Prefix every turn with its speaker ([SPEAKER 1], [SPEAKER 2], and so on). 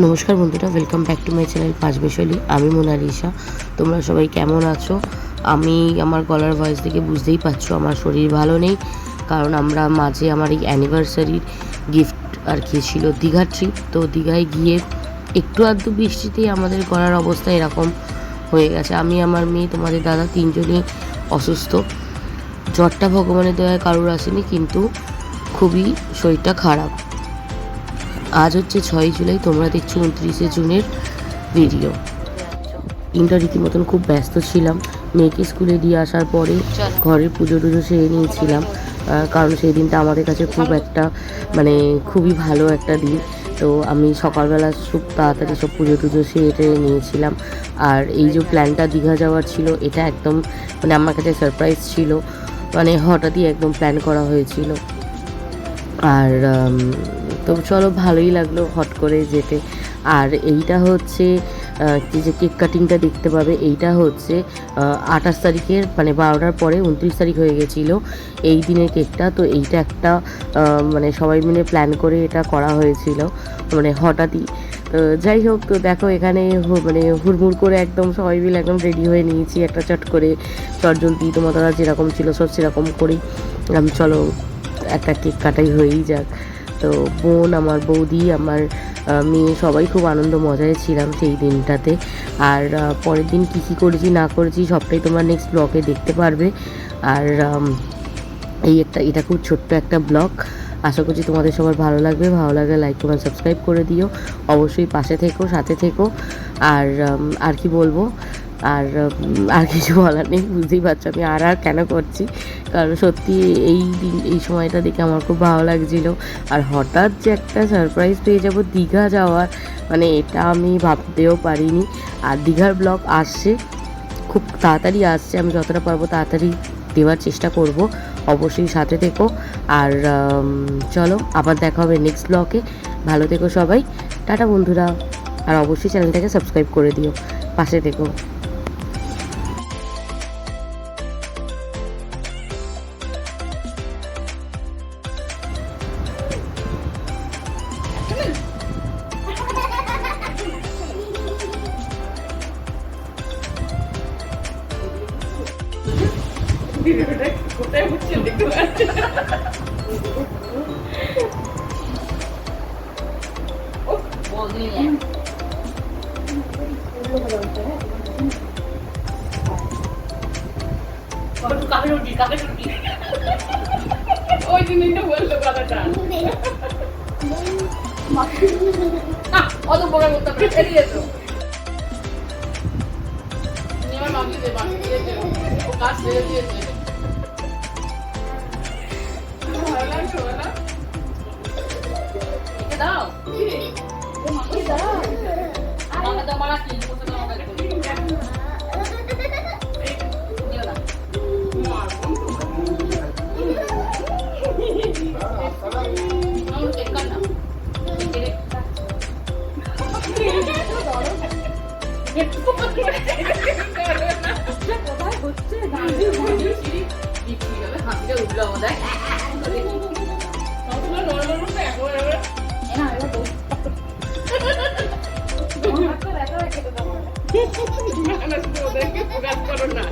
[SPEAKER 1] নমস্কার বন্ধুরা, welcome back to my channel পাঁচ বৈশালী। আমি মোনালিসা। তোমরা সবাই কেমন আছো? আমি আমার গলার ভয়েস দেখে বুঝতেই পারছো আমার শরীর ভালো নেই, কারণ আমরা মাঝে আমার এই অ্যানিভার্সারির গিফট আর কি ছিল দীঘার ট্রিপ। তো দীঘায় গিয়ে একটু আধটু বৃষ্টিতেই আমাদের গলার অবস্থা এরকম হয়ে গেছে। আমি, আমার মেয়ে, তোমাদের দাদা তিনজনই অসুস্থ। জ্বরটা ভগবানের দয়ায় কারোর আসেনি, কিন্তু খুবই শরীরটা খারাপ। আজ হচ্ছে 6 জুলাই, তোমরা দেখছো 29শে জুনের ভিডিও। দিনটা রীতিমতন খুব ব্যস্ত ছিলাম। মেয়েকে স্কুলে দিয়ে আসার পরে ঘরের পুজো টুজো সেরে নিয়েছিলাম, কারণ সেই দিনটা আমাদের কাছে খুবই ভালো একটা দিন। তো আমি সকালবেলা খুব তাড়াতাড়ি সব পুজো টুজো সেরে নিয়েছিলাম। আর এই যে প্ল্যানটা দীঘা যাওয়ার ছিল, এটা একদম আমার কাছে সারপ্রাইজ ছিল। হঠাৎই একদম প্ল্যান করা হয়েছিল। আর তো চলো, ভালোই লাগলো হট করে যেতে। আর এইটা হচ্ছে যে কেক কাটিংটা দেখতে পাবে, এইটা হচ্ছে 28 তারিখের 12টার পরে 29 তারিখ হয়ে গেছিলো এই দিনের কেকটা। তো এইটা একটা সবাই মিলে প্ল্যান করে এটা করা হয়েছিল, হঠাৎই। তো যাই হোক, তো দেখো এখানে হুড়মুড় করে একদম সবাই মিলে একদম রেডি হয়ে নিয়েছি একটা চট করে, চটজলদি তোমার দাদা যেরকম ছিল সব সেরকম করেই চলো একটা কেক কাটাই হয়েই যাক। তো বোন, আমার বৌদি, আমার মেয়ে সবাই খুব আনন্দ মজায় ছিলাম সেই দিনটাতে। আর পরের দিন কী করেছি না করেছি সবটাই তোমরা নেক্সট ব্লগে দেখতে পারবে। আর এটা খুব ছোট্ট একটা ব্লগ। আশা করছি তোমাদের সবার ভালো লাগবে। ভালো লাগলে লাইক কমেন্ট সাবস্ক্রাইব করে দিও। অবশ্যই পাশে থেকো, সাথে থেকো। আর কি বলবো, আর কিছু বলার নেই। বুঝতেই পারছো আমি আর কেন করছি, কারণ সত্যি এই সময়টা দেখে আমার খুব ভালো লাগছিলো। আর হঠাৎ যে একটা সারপ্রাইজ পেয়ে যাব দীঘা যাওয়ার, এটা আমি ভাবতেও পারিনি। আর দীঘার ব্লগ আসছে, খুব তাড়াতাড়ি আসছে। আমি যতটা পারবো তাড়াতাড়ি দেওয়ার চেষ্টা করব। অবশ্যই সাথে থেকো। আর চলো, আবার দেখা হবে নেক্সট ব্লগে। ভালো থেকো সবাই, টাটা বন্ধুরা। আর অবশ্যই চ্যানেলটাকে সাবস্ক্রাইব করে দিও, পাশে থেকো। কোথায় হচ্ছে দেখতে পাচ্ছি ওই জিনিসটা বললো কথাটা অত বড় করতে পারে এড়িয়ে তো আমার মাকে দে বাকি দিয়েছে ও কাজ ছেড়ে দিয়েছে ভালো লাগছে না এটা দাও ও মাকে দাও আমাকে তো মারা কি বলতে দাও আমাকে কোথায় হচ্ছে হাসিটা উঠলো আমাদের প্রকাশ করো না